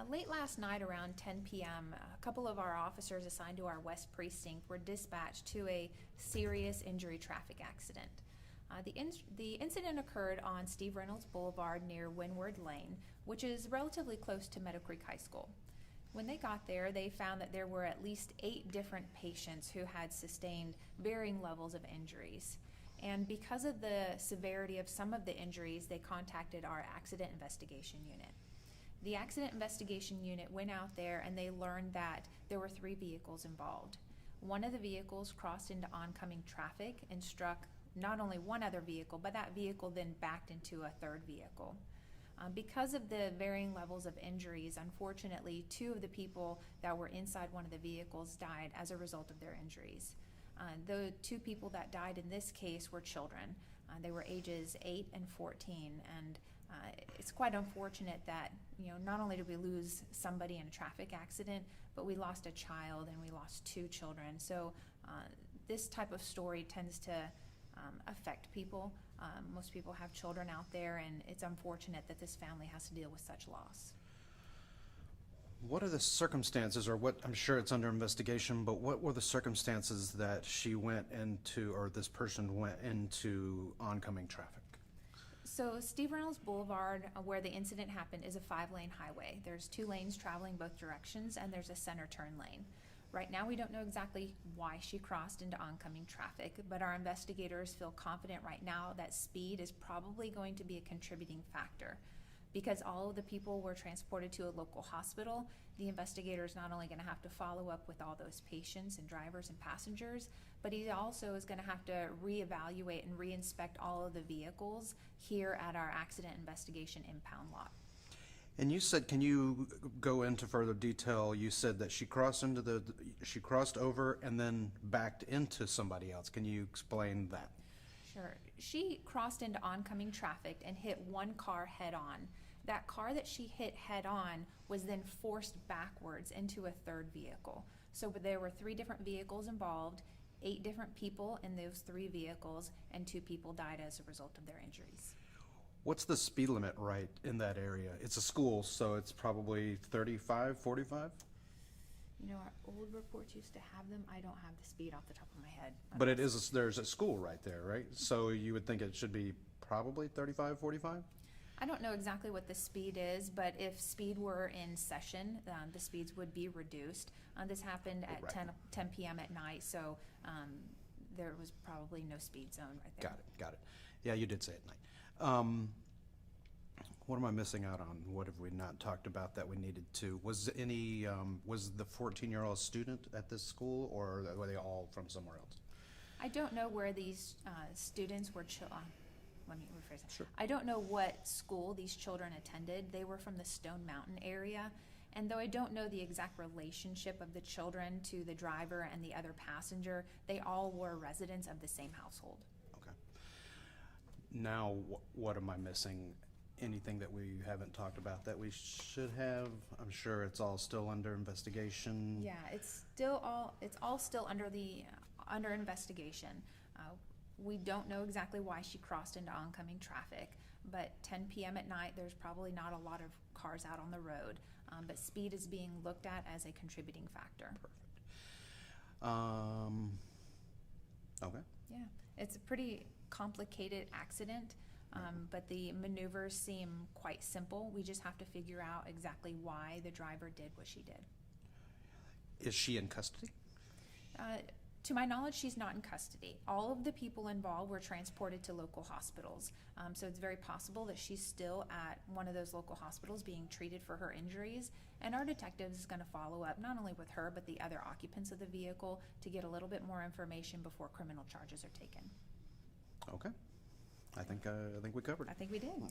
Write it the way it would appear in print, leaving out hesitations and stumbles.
Late last night around 10 p.m., a couple of our officers assigned to our West Precinct were dispatched to a serious injury traffic accident. The incident occurred on Steve Reynolds Boulevard near Windward Lane, which is relatively close to Meadow Creek High School. When they got there, they found that there were at least 8 different patients who had sustained varying levels of injuries. And because of the severity of some of the injuries, they contacted our accident investigation unit. The accident investigation unit went out there and they learned that there were 3 vehicles involved. One of the vehicles crossed into oncoming traffic and struck not only one other vehicle, but that vehicle then backed into a 3rd vehicle. Because of the varying levels of injuries, unfortunately, 2 of the people that were inside one of the vehicles died as a result of their injuries. The 2 people that died in this case were children. They were ages 8 and 14, and it's quite unfortunate that, not only did we lose somebody in a traffic accident, but we lost a child and we lost 2 children. So this type of story tends to affect people. Most people have children out there, and it's unfortunate that this family has to deal with such loss. What are the circumstances, or what, I'm sure it's under investigation, but what were the circumstances that she went into, or this person went into oncoming traffic? So Steve Reynolds Boulevard, where the incident happened, is a 5-lane highway. There's 2 lanes traveling both directions, and there's a center turn lane. Right now, we don't know exactly why she crossed into oncoming traffic, but our investigators feel confident right now that speed is probably going to be a contributing factor. Because all of the people were transported to a local hospital, the investigator is not only going to have to follow up with all those patients and drivers and passengers, but he also is going to have to reevaluate and reinspect all of the vehicles here at our accident investigation impound lot. And you said, can you go into further detail? You said that she crossed over and then backed into somebody else. Can you explain that? Sure. She crossed into oncoming traffic and hit one car head on. That car that she hit head on was then forced backwards into a 3rd vehicle. So there were 3 different vehicles involved, 8 different people in those 3 vehicles, and 2 people died as a result of their injuries. What's the speed limit right in that area? It's a school, so it's probably 35, 45? Our old reports used to have them. I don't have the speed off the top of my head. But there's a school right there, right? So you would think it should be probably 35, 45? I don't know exactly what the speed is, but if speed were in session, the speeds would be reduced. This happened at Right. 10 p.m. at night, so there was probably no speed zone right there. Got it. Yeah, you did say at night. What am I missing out on? What have we not talked about that we needed to? Was the 14-year-old student at this school, or were they all from somewhere else? I don't know where these students were. Let me rephrase that. Sure. I don't know what school these children attended. They were from the Stone Mountain area. And though I don't know the exact relationship of the children to the driver and the other passenger, they all were residents of the same household. Okay. Now, what am I missing? Anything that we haven't talked about that we should have? I'm sure it's all still under investigation. Yeah, it's all still under investigation. We don't know exactly why she crossed into oncoming traffic, but 10 p.m. at night, there's probably not a lot of cars out on the road, but speed is being looked at as a contributing factor. Perfect. Okay. Yeah, it's a pretty complicated accident, but the maneuvers seem quite simple. We just have to figure out exactly why the driver did what she did. Is she in custody? To my knowledge, she's not in custody. All of the people involved were transported to local hospitals. So it's very possible that she's still at one of those local hospitals being treated for her injuries. And our detectives is going to follow up not only with her, but the other occupants of the vehicle to get a little bit more information before criminal charges are taken. Okay. I think we covered it. I think we did.